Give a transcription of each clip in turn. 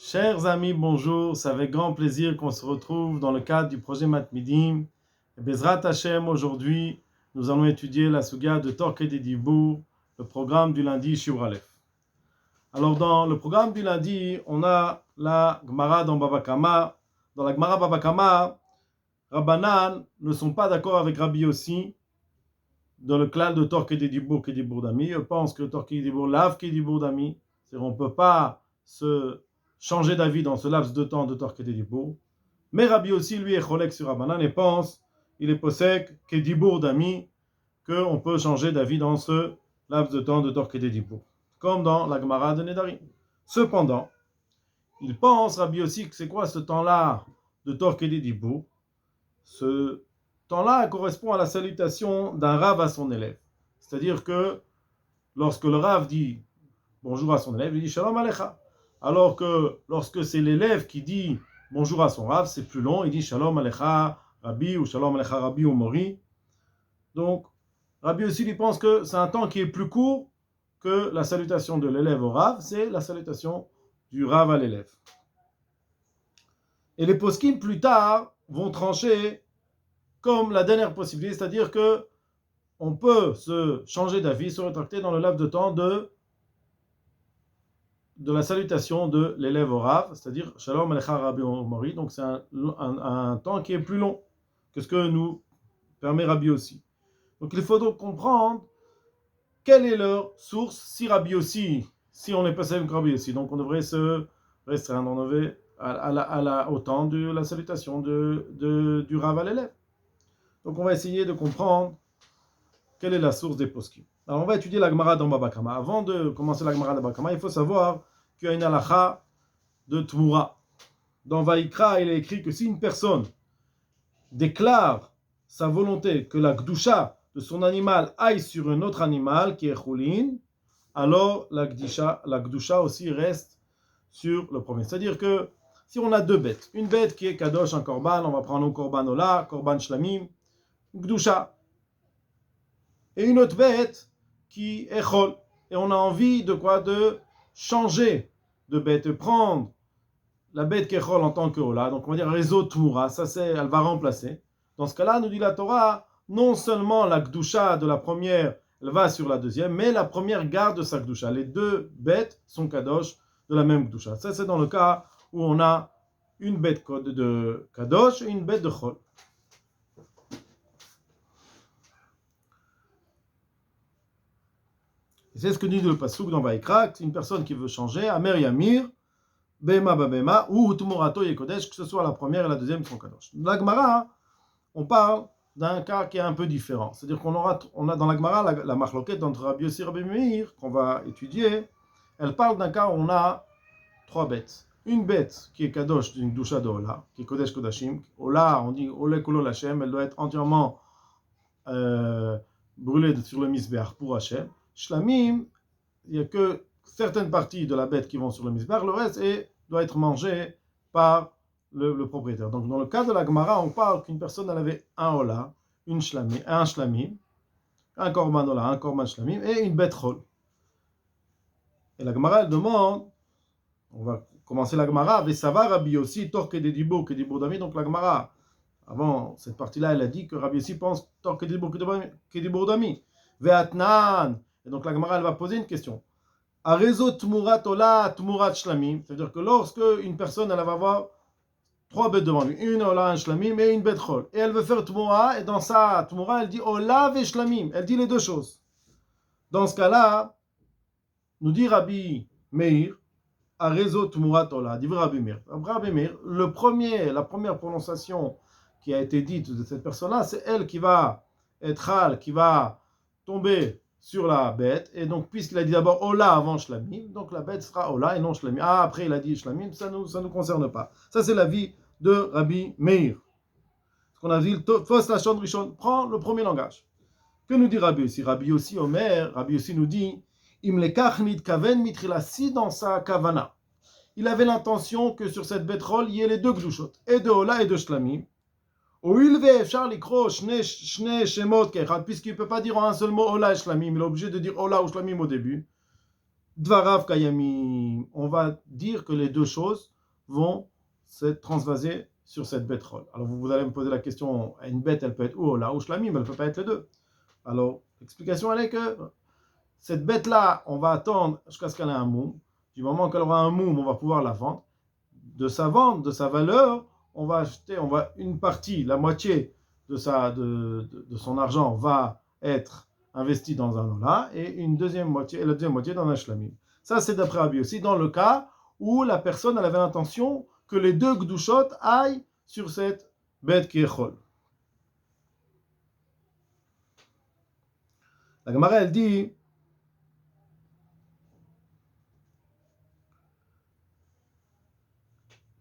Chers amis, bonjour. C'est avec grand plaisir qu'on se retrouve dans le cadre du projet Matmidim. Et Bezrat Hashem, aujourd'hui, nous allons étudier la Suga de Torquay de Dibour, le programme du lundi Shiur Aleph. Alors, dans le programme du lundi, on a la Gemara dans Baba Kama. Dans la Gemara Baba Kama, Rabbanan ne sont pas d'accord avec Rabbi Yossi dans le clan de Torquay de Dibour, Dibour d'Ami. Ils pensent que Torquay de Dibour lave Dibour d'Ami. C'est-à-dire on ne peut pas se changer d'avis dans ce laps de temps de Torquay de Dibour. Mais Rabbi Yossi, lui, est cholek sur Rabbanan et pense, il est possèque Dibour d'Ami, qu'on peut changer d'avis dans ce laps de temps de Torquay de Dibour, comme dans la Gemara de Nedarim. Cependant, il pense, Rabbi Yossi, que c'est quoi ce temps-là de Torquay de Dibour? Ce temps-là correspond à la salutation d'un Rav à son élève. C'est-à-dire que lorsque le Rav dit bonjour à son élève, il dit Shalom Alecha. Alors que lorsque c'est l'élève qui dit bonjour à son Rav, c'est plus long, il dit Shalom Alecha Rabbi ou Shalom Alecha Rabbi ou Mori. Donc, Rabbi aussi lui pense que c'est un temps qui est plus court que la salutation de l'élève au Rav, c'est la salutation du Rav à l'élève. Et les poskim plus tard vont trancher comme la dernière possibilité, c'est-à-dire que on peut se changer d'avis, se rétracter dans le laps de temps de la salutation de l'élève au Rav, c'est-à-dire Shalom Alecha Rabbi Mori. Donc c'est un temps qui est plus long que ce que nous permet Rabbi Yossi. Donc il faut donc comprendre quelle est leur source si Rabbi Yossi, si on n'est pas avec Rabbi Yossi. Donc on devrait se restreindre, on devrait au temps de la salutation du Rav à l'élève. Donc on va essayer de comprendre quelle est la source des poskim. Alors on va étudier la Gemara dans Baba Kama. Avant de commencer la Gemara dans Baba Kama, il faut savoir qu'il y a une halakha de Tmura. Dans Vaikra, il est écrit que si une personne déclare sa volonté que la Gdusha de son animal aille sur un autre animal qui est Choulin, alors la Gdusha aussi reste sur le premier. C'est-à-dire que si on a deux bêtes, une bête qui est Kadosh, un Korban, on va prendre un Korban Ola, Korban Shlamim, Gdusha, et une autre bête qui est Chol. Et on a envie de quoi? De changer de bête, de prendre la bête qui est Chol en tant que Ola, donc on va dire réseau Tmura, ça c'est, elle va remplacer. Dans ce cas-là, nous dit la Torah, non seulement la Gdusha de la première, elle va sur la deuxième, mais la première garde sa Gdusha. Les deux bêtes sont Kadosh de la même Gdusha. Ça c'est dans le cas où on a une bête de Kadosh et une bête de Chol. C'est ce que dit le Pasuk dans Vaikra, une personne qui veut changer, Amer Yamir, Bema Babema, ou Tumurato Yekodesh, que ce soit la première et la deuxième sont Kadosh. Dans la Gemara, on parle d'un cas qui est un peu différent. C'est-à-dire qu'on a dans la Gemara la marloquette entre Rabbi Yossi et Rabbi Meir, qu'on va étudier, elle parle d'un cas où on a trois bêtes. Une bête qui est Kadosh d'une Gdusha de Ola, qui est Kodesh Kodashim. Ola, on dit Ole Kolo Hashem, elle doit être entièrement brûlée sur le Misbeach pour Hashem. Shlamim, il n'y a que certaines parties de la bête qui vont sur le misbar, le reste doit être mangé par le propriétaire. Donc dans le cas de la Gemara, on parle qu'une personne elle avait un Ola, un shlamim, un korban Ola, un korban shlamim et une bête chol. Et la Gemara elle demande, on va commencer la Gemara, Vesava Rabbi Yossi, Torquay de Dibour, d'Ami. Donc la Gemara, avant cette partie-là, elle a dit que Rabbi Yossi pense Torquay de Dibour, d'Ami. Ve'atnan. Et donc la Gemara elle va poser une question. Arezo tmurat ola tmurat shlamim, c'est-à-dire que lorsque une personne elle va avoir trois bêtes devant lui, une ola, un shlamim et une bête chol, et elle veut faire tmura, et dans sa tmura elle dit ola ve shlamim, elle dit les deux choses. Dans ce cas-là, nous dit Rabbi Meir, Arezo tmurat ola, dit Rabbi Meir. Rabbi Meir, la première prononciation qui a été dite de cette personne-là, c'est elle qui va être hal, qui va tomber sur la bête, et donc puisqu'il a dit d'abord Ola avant Shlamim, donc la bête sera Ola et non Shlamim. Ah, après il a dit Shlamim, ça nous concerne pas. Ça c'est l'avis de Rabbi Meir. Ce qu'on a dit, Fos Lachon Rishon, prend le premier langage. Que nous dit Rabbi Yossi? Rabbi Yossi Omer, Rabbi Yossi nous dit Im lekach nitkaven mitrila, si dans sa kavana, il avait l'intention que sur cette bête rôle, il y ait les deux glouchot, et de Ola et de Shlamim. Puisqu'il ne peut pas dire en un seul mot Ola et Shlamim, il est obligé de dire Ola ou Shlamim au début. Dvarav Kayamim. On va dire que les deux choses vont se transvaser sur cette bête rôle. Alors vous allez me poser la question, une bête elle peut être ou Ola ou Shlamim, elle ne peut pas être les deux. Alors l'explication elle est que cette bête-là, on va attendre jusqu'à ce qu'elle ait un moum. Du moment qu'elle aura un moum, on va pouvoir la vendre. De sa vente, de sa valeur, on va acheter, une partie, la moitié de son argent va être investi dans un ola et la deuxième moitié dans un shlamim. Ça, c'est d'après Rabbi aussi, dans le cas où la personne elle avait l'intention que les deux gdushot aillent sur cette bête qui est chol. La Gemara, elle dit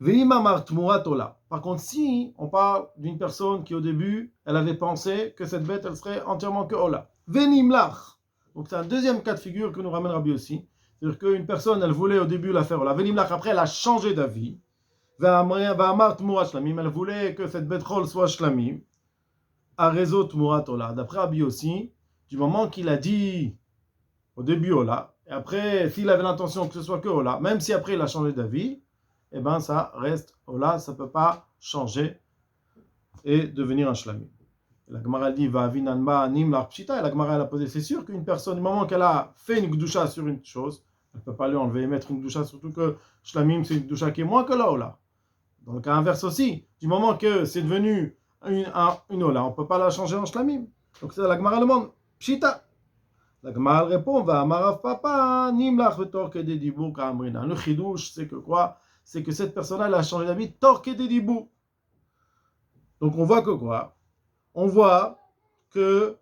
par contre, si on parle d'une personne qui au début, elle avait pensé que cette bête, elle serait entièrement que Ola. Venimlach. Donc c'est un deuxième cas de figure que nous ramène Rabbi aussi. C'est-à-dire qu'une personne, elle voulait au début la faire Ola. Venimlach, après, elle a changé d'avis. Elle voulait que cette bête Chol soit Shlamim. Arezo Tmurat Ola. D'après Rabbi aussi, du moment qu'il a dit au début Ola, et après, s'il avait l'intention que ce soit que Ola, même si après il a changé d'avis, eh bien ça reste Ola, ça ne peut pas changer et devenir un Shlamim. La Gemara dit va vinanma nim l'arpchita, et la Gemara a posé, c'est sûr qu'une personne, du moment qu'elle a fait une gdusha sur une chose, elle ne peut pas lui enlever et mettre une gdusha, surtout que Shlamim c'est une gdusha qui est moins que la Ola. Dans le cas inverse aussi, du moment que c'est devenu une Ola, on ne peut pas la changer en Shlamim. Donc c'est la Gemara demande Pshita. La Gemara répond va amarav papa nim l'arptor que des dibou kamrina. Le chidouche c'est que quoi? C'est que cette personne-là elle a changé d'avis torqué des dibou. Donc on voit que quoi? On voit que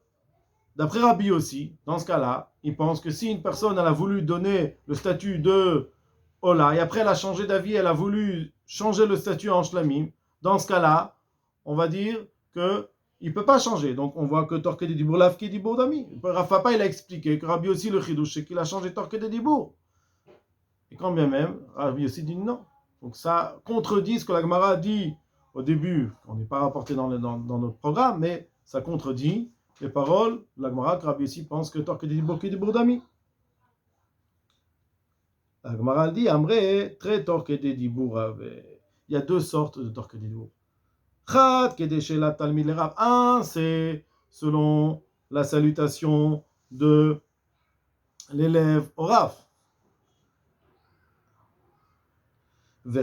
d'après Rabbi aussi, dans ce cas-là, il pense que si une personne elle a voulu donner le statut de Ola et après elle a changé d'avis, elle a voulu changer le statut en Shlamim, dans ce cas-là, on va dire que il ne peut pas changer. Donc on voit que Torque de Dibour, Lavki Dibour d'Ami. Rav Papa il a expliqué que Rabbi aussi le chidouche, c'est qu'il a changé Torque de Dibour. Et quand bien même, Rabbi aussi dit non. Donc ça contredit ce que la Gemara dit au début, on n'est pas rapporté dans notre programme, mais ça contredit les paroles de la Gemara que Rabbi aussi pense que Torque de Dibour qui Dibour d'Ami. La Gemara dit, Amré, très Torque de Dibour. Il y a deux sortes de Torque de Dibour. Un, c'est selon la salutation de l'élève au Rav. Et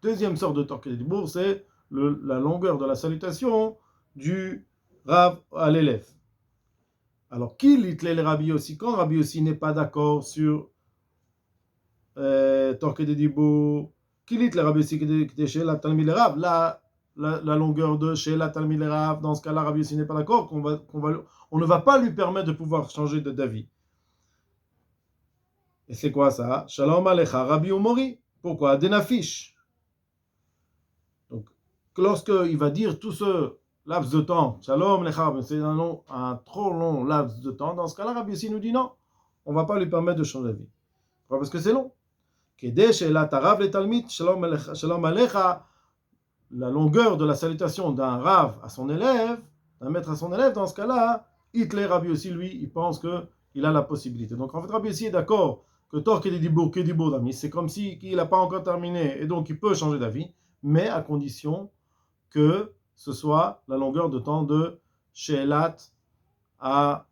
deuxième sorte de Torque de Dibour, c'est la longueur de la salutation du Rav à l'élève. Alors, qui lit le Rabbi aussi? Quand Rabbi aussi n'est pas d'accord sur Torque de Dibour, qui lit le Rabbi aussi qui est chez la Talmid le Rav? La longueur de chez la Talmid le Rav, dans ce cas-là, Rabbi aussi n'est pas d'accord, on ne va pas lui permettre de pouvoir changer d'avis. Et c'est quoi ça? Shalom Alecha, Rabbi Umori. Pourquoi? Denafish. Donc, lorsqu'il va dire tout ce laps de temps, Shalom Alecha, c'est un trop long laps de temps, dans ce cas-là, Rabbi aussi nous dit non, on ne va pas lui permettre de changer d'avis. Pourquoi? Parce que c'est long. La longueur de la salutation d'un Rav à son élève, d'un maître à son élève, dans ce cas-là, Hitler, Rabbi aussi, lui, il pense qu'il a la possibilité. Donc en fait, Rabbi aussi est d'accord que Torque de Dibour, d'Ami, c'est comme si il n'a pas encore terminé, et donc il peut changer d'avis, mais à condition que ce soit la longueur de temps de She'elat à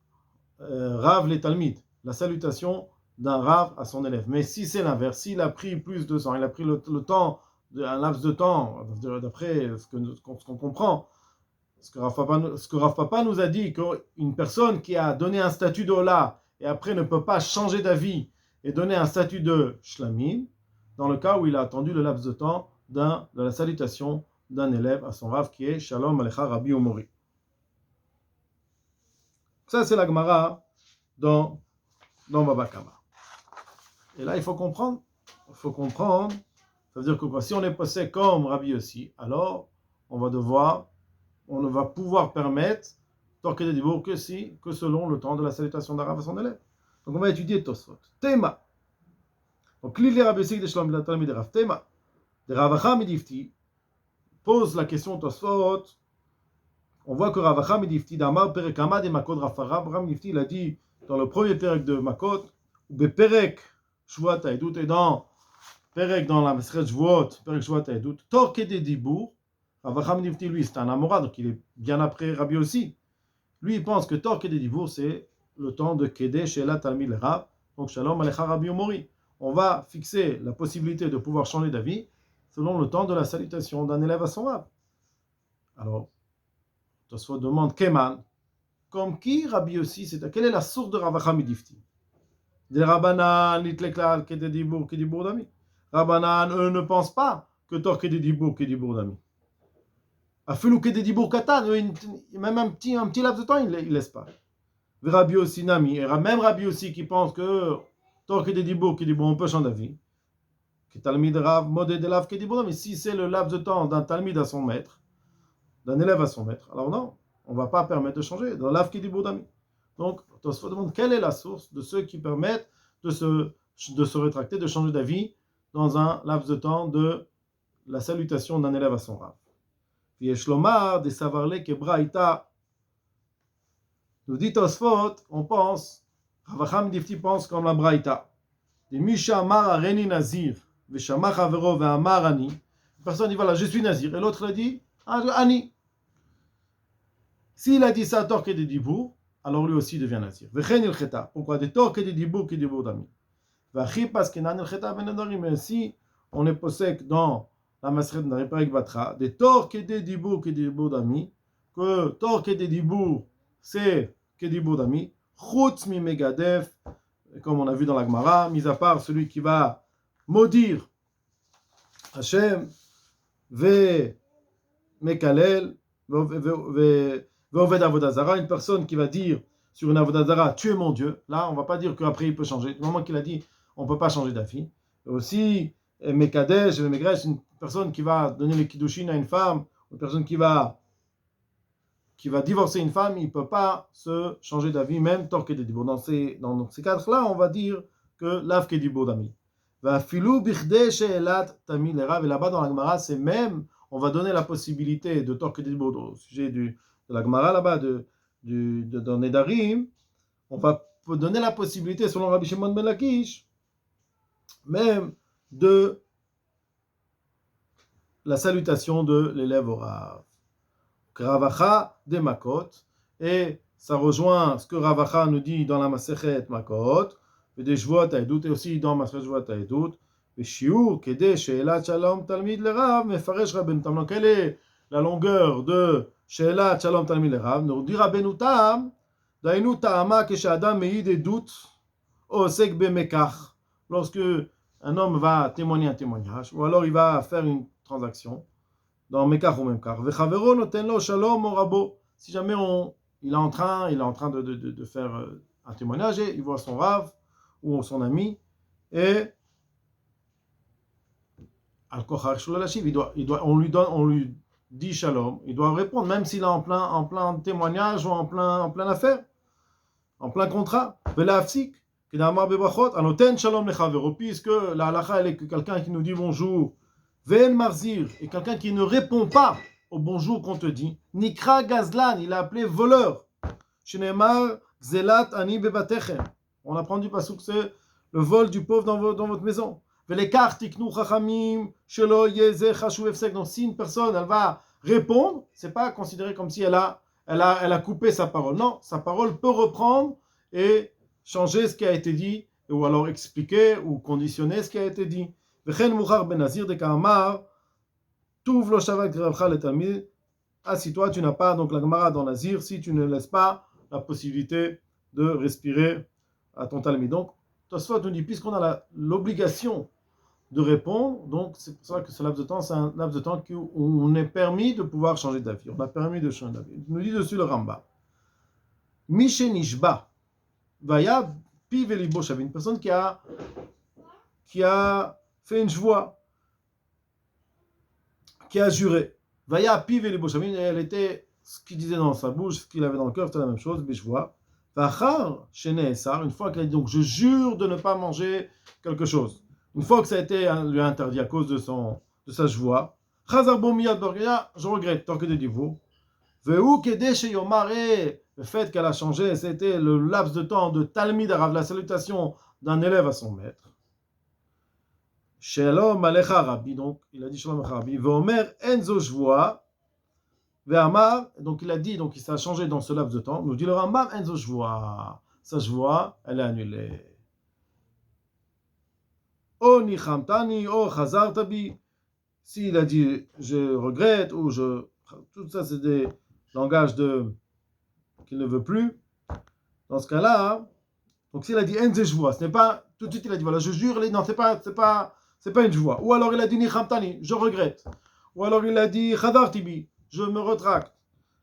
Rav le Talmid, la salutation d'un Rav à son élève. Mais si c'est l'inverse, s'il a pris plus de temps, il a pris le temps, un laps de temps, d'après ce qu'on comprend, ce que Rav Papa nous a dit, qu'une personne qui a donné un statut d'Ola et après ne peut pas changer d'avis et donner un statut de Shlamim, dans le cas où il a attendu le laps de temps de la salutation d'un élève à son Rav qui est Shalom Alecha Rabbi Umori. Ça, c'est la Gemara dans Baba Kama. Et là, il faut comprendre. Ça veut dire que si on est passé comme Rabbi aussi, alors on ne va pouvoir permettre Torque de Dibour que selon le temps de la salutation d'un Rav à son élève. Donc on va étudier Tosfot. Tema. Donc l'île Rabbi aussi de Shalom Bilatalmi de Rav Tema. De Rav Acham Midifti pose la question Tosfot. On voit que Rav Acham Midifti d'Amar Perekama de Makod Rav Midifti il a dit dans le premier Perek de Makot, ou Beperek Shvuat Haedut, et dans Perek dans la Masechet Shvuot, Perek Shvuat Haedut, Tor Kede Dibour, Rav Chacham Nifti, lui, c'est un Amora, donc il est bien après Rabbi aussi. Lui, il pense que Tor Kede Dibour, c'est le temps de Kede She'elat Talmid Rav, donc Shalom Alecha Rabbi Omori. On va fixer la possibilité de pouvoir changer d'avis selon le temps de la salutation d'un élève à son Rav. Alors, Tosfot demande Keman, comme qui Rabbi aussi, c'est quelle est la source de Rav Chacham Nifti? Des Rabbanan, Nitleklal, Kede Dibour, Kede Dibour Dami. Rabbanan, eux, ne pensent pas que Tor Kede Dibour, Kede Dibour Dami. Afilou Kede Dibour Katan, même un petit laps de temps, il ne laisse pas. Rabbi aussi Nami, et même Rabbi aussi qui pense que Tor Kede Dibour, Kede Dibour, on peut changer d'avis. Que Talmid Rav, Modé de Lav, Kede Dibour Dami. Si c'est le laps de temps d'un Talmid à son maître, d'un élève à son maître, alors non, on ne va pas permettre de changer. Dans Lav Kede Dibour Dami. Donc, Tosfot demande quelle est la source de ceux qui permettent de se rétracter, de changer d'avis dans un laps de temps de la salutation d'un élève à son Rav. Yeshlomar de Savarle Kebraïta. Nous dit Tosfot, on pense, Rav Chacham Nifti pense comme la Braïta. De Misha Amar Areni Nazir, Veshamach Avero Ve'amar Ani. Personne dit voilà, je suis Nazir. Et l'autre a dit Ani. S'il a dit ça, Tor Kede Dibour, alors lui aussi devient Nazir. Vechen il Cheta. Pourquoi? De Tor Kede Dibour, Kede Dibour Dami. Vachi parce que Nan il Cheta ben Nedarim. Mais si on est possèque dans la Masechet de Perek Batra, de Tor Kede Dibour, Kede Dibour Dami, que Tor Kede Dibour, c'est Kede Dibour Dami, Chutz mi Megadef, comme on a vu dans la Gemara, mis à part celui qui va maudire Hashem, Ve Mekalel, Ve'oved Avodah Zara, une personne qui va dire sur une Avodah Zara, tu es mon Dieu. Là, on ne va pas dire qu'après il peut changer. Du moment qu'il a dit, on ne peut pas changer d'avis. Aussi, Mekadesh, Megresh, une personne qui va donner le Kiddushin à une femme, une personne qui va divorcer une femme, il ne peut pas se changer d'avis, même Tor Kede Dibour. Dans ces cadres-là, on va dire que Lav Kede Dibour Dami. Va'afilu bichdei she'elat tamid lerav. Et là-bas dans la Gemara, c'est même, on va donner la possibilité de Tor Kede Dibour au sujet de la Gemara là-bas, dans Nedarim, on va donner la possibilité, selon Rabbi Shimon ben Lakish, même de la salutation de l'élève au Rav. Ravacha de Makot, et ça rejoint ce que Ravacha nous dit dans la Masechet Makot, et des Shvuot Haedut, et aussi dans Masechet Shvuot Haedut, et Shiur, Kede, She'elat Shalom Talmid Lerav, Mefaresh Rabbeinu Tam. Donc, quelle est la longueur de She'elat Shalom Talmid Lerav? Nous dit Rabbeinu Tam, Dainu Ta'ama Keshadam Meid Edut, Osek Bemekach. Lorsque un homme va témoigner un témoignage, ou alors il va faire une transaction, dans Mekach ou Memkach. Vechavero noten lo shalom o rabo. Si jamais il est en train de faire un témoignage et il voit son Rav ou son ami et on lui dit shalom, il doit répondre même s'il est en plein témoignage ou en plein affaire, en plein contrat. Velafsik kedamar bebrachot anoten shalom lechavero, puisque la halacha elle est que quelqu'un qui nous dit bonjour Ve'en marzir, et quelqu'un qui ne répond pas au bonjour qu'on te dit. Nikra Gazlan, il a appelé voleur. Shenemar Zelat Ani Bebatechem. On apprend du pasuk, c'est le vol du pauvre dans votre maison. Ve'lekar tiknu chachamim shelo yezeh chashuv efsek. Donc si une personne, elle va répondre, c'est pas considéré comme si elle a coupé sa parole. Non, sa parole peut reprendre et changer ce qui a été dit, ou alors expliquer ou conditionner ce qui a été dit. Vechen muchar ben nazir de kamar tuv lo shavat gravcha le talmid. Ah, si toi tu n'as pas donc la gemara dans nazir, si tu ne laisses pas la possibilité de respirer à ton talmid. Donc Tosfot nous dit puisqu'on a l'obligation de répondre, donc c'est pour ça que ce laps de temps c'est un laps de temps où on est permis de pouvoir changer d'avis. On a permis de changer d'avis. Il nous dit dessus le Ramba. Mishenishba vaya piv elibo shav, une personne qui a fait une joie, qui a juré. Vaya piv et les boshamim, elle était ce qu'il disait dans sa bouche, ce qu'il avait dans le cœur, c'était la même chose, bishvoa. Vachar shene esar, une fois qu'elle a dit donc je jure de ne pas manger quelque chose. Une fois que ça a été lui interdit à cause de sa joie. Chazar bo miyad bargaya, je regrette, tant que de divo. Veu kede sheyomare Le fait qu'elle a changé, c'était le laps de temps de Talmid Arav, la salutation d'un élève à son maître. Shalom Alecha Rabbi, donc il a dit Shalom Alecha Rabbi, Veomer Enzo Shvoa, Ve'amar, donc il a dit, donc il s'est changé dans ce laps de temps, nous dit le Rambam Enzo Shvoa, sa Shvoa, elle est annulée. O Nichamtani, O Chazartabi, s'il a dit je regrette, ou je. Tout ça, c'est des langages qu'il ne veut plus. Dans ce cas-là, donc s'il a dit Enze Shvoa, ce n'est pas. Tout de suite, il a dit voilà, je jure, non, c'est pas une Shvoa. Ou alors il a dit Nichamtani, je regrette. Ou alors il a dit Chazartibi, je me retracte.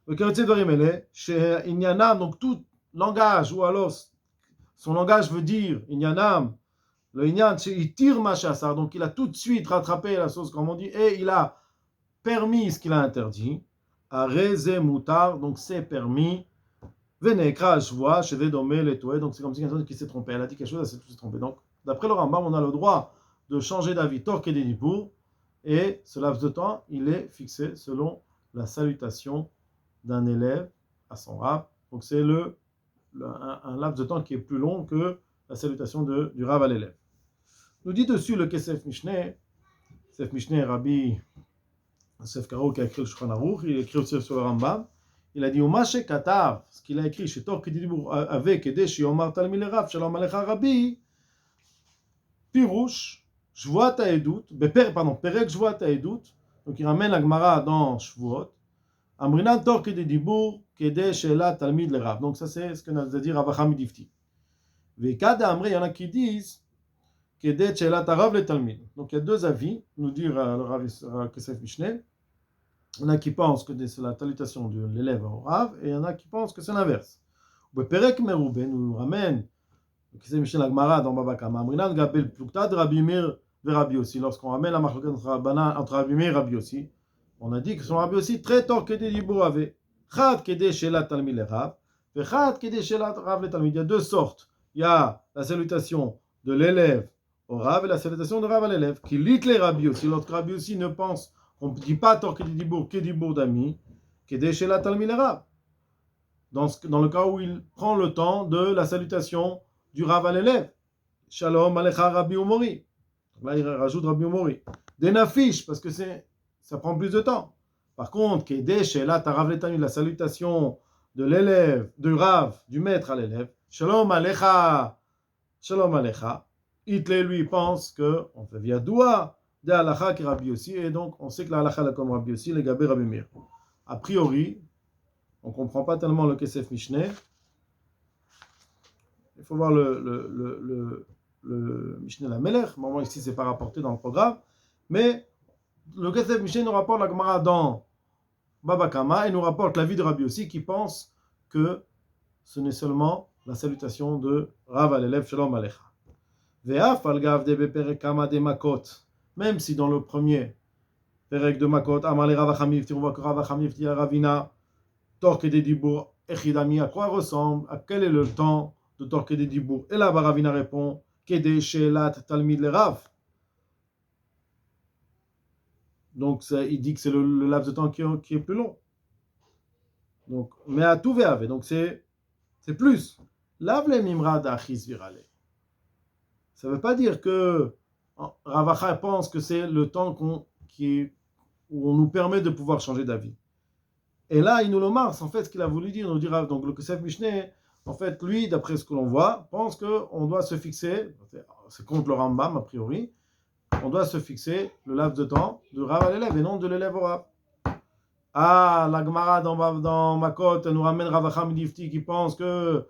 Le Karetze Varimele, chez Inyanam, donc tout langage, ou alors son langage veut dire Inyanam. Le Inyan, c'est il tire Machasar, donc il a tout de suite rattrapé la chose, comme on dit, et il a permis ce qu'il a interdit. Areze Moutar, donc c'est permis. Venekra Shvoa, Sheve Domé Letoué, donc c'est comme si quelqu'un qui s'est trompé. Elle a dit quelque chose, elle s'est trompée. Donc, d'après le Rambam, on a le droit de changer d'avis, Torque et Dénibour, et ce laps de temps, il est fixé selon la salutation d'un élève à son Rav. Donc, c'est un laps de temps qui est plus long que la salutation du Rav à l'élève. Nous dit dessus le Kesef Mishneh, Rabbi Yosef Karo qui a écrit le Shulchan Aruch, il a écrit aussi sur le Rambam, il a dit Umashe Katav, ce qu'il a écrit chez Torque Dibur avec Edesh Yomar Talmid Rav Shalom Alecha Rabbi, Pirouche, Shvuat Haedut, Perek Shvuat Haedut, donc il ramène la Gemara dans Shvuot, Amrinan Torque Dibur Kedesh Ela Talmid le Rav. Donc ça c'est ce que nous a dit Rav Acham Difti. Vekada Amri, il y en a qui disent Kedesh Ela Tarav le Talmid. Donc il y a deux avis, nous dit le Rav Kesef Mishneh. Il y en a qui pensent que c'est la salutation de l'élève au Rav, et il y en a qui pensent que c'est l'inverse. Perek Meroube nous ramène, Kesef Mishneh la Gemara dans Baba Kama, Amrinan Gabel Plukta de Rabbi Meir et Rabbi Yossi. Lorsqu'on ramène la marloquette entre Rabbi Meir et Rabbi Yossi, on a dit que son Rabbi Yossi très tort Kedé Dibur avait. Chad Kedé Shela Talmid le Rav, et Chad Kedé Shela Rav le Talmid. Il y a deux sortes. Il y a la salutation de l'élève au Rav et la salutation de Rav à l'élève. Qui lit les Rabbi Yossi. L'autre Rabbi Yossi ne pense, on ne dit pas tort Kedé Dibur d'ami, Kedé Shela Talmid le Rav. Dans le cas où il prend le temps de la salutation du Rav à l'élève. Shalom Alecha Rabbi Umori. Là, il rajoute Rabbi Umori. Denafish, parce que ça prend plus de temps. Par contre, Kedesh et là, Tarav le Talmid, la salutation de l'élève, du Rav, du maître à l'élève. Shalom Alecha. Shalom Alecha. Hitler, lui, pense qu'on fait via Doua de Halacha qui Rabbi Yossi, et donc on sait que la Halacha est comme Rabbi Yossi, les Gabé Rabbi Meir. A priori, on ne comprend pas tellement le Kesef Mishneh. Il faut voir le Mishneh la Melech. Moment ici, c'est pas rapporté dans le programme. Mais le Kesef Mishneh nous rapporte la Gemara dans Baba Kama et nous rapporte l'avis de Rabbi Yossi qui pense que ce n'est seulement la salutation de Rav à l'élève Shalom Alecha. Ve'af al gav de beperek kama de makot. Même si dans le premier perek de makot, Amar le Rav Achamivti, on voit que Rav Achamivti a Ravina, Torque des Dibour, Echidami, à quoi ressemble, à quel est le temps de Torque des Dibour. Et là, Ravina répond, Kede Shelat Talmid le Rav. Donc, il dit que c'est le laps de temps qui est plus long. Donc, mais à tout ve'ave, donc c'est plus. Lav le mimra d'achis virale. Ça ne veut pas dire que Ravacha pense que c'est le temps où on nous permet de pouvoir changer d'avis. Et là, il nous le marche, en fait, ce qu'il a voulu dire, nous dira, donc le Kesef Mishneh, en fait, lui, d'après ce que l'on voit, pense qu'on doit se fixer, c'est contre le Rambam a priori, on doit se fixer le laps de temps de Rav à l'élève et non de l'élève au Rav. Ah, la Gemara dans Makot nous ramène Rav Acham Difti qui pense que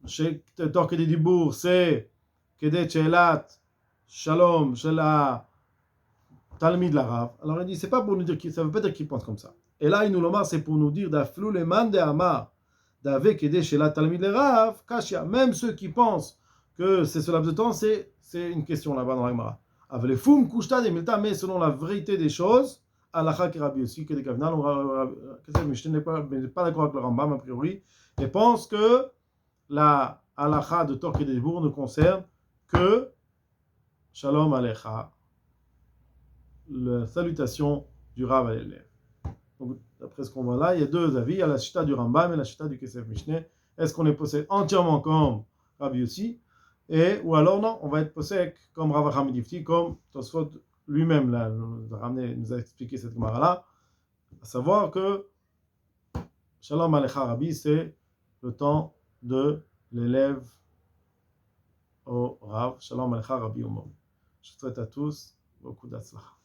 chez Torque des Dibour, c'est Kedet Shelat Shalom Shela Talmid la Rav. Alors il dit, c'est pas pour nous dire ça veut pas dire qu'il pense comme ça. Et là, il nous le marre, c'est pour nous dire d'Aflou le man de Amar d'Ave Kedet Shelat Talmid la Rav Kashia. Même ceux qui pensent que c'est ce laps de temps, c'est une question là-bas dans la Gemara. Avec les foum kushta des milta, mais selon la vérité des choses, Alacha qui Rabbi aussi, que des Kavinal, je n'est pas d'accord avec le Rambam a priori, et pense que la Alacha de Torque et des Dibour ne concerne que Shalom Alecha, la salutation du Rav à l'élève. Donc, d'après ce qu'on voit là, il y a deux avis. Il y a la chita du Rambam et la chita du Kesef Mishneh. Est-ce qu'on est possède entièrement comme Rabbi Yossi, ou alors non, on va être possède comme Rav Hamidifti, comme Tosfot lui-même là, nous a expliqué cette Gemara-là, à savoir que Shalom Alecha Rabbi, c'est le temps de l'élève au Rav. Shalom Alecha Rabbi Umom. Je souhaite à tous beaucoup d'Atzlach.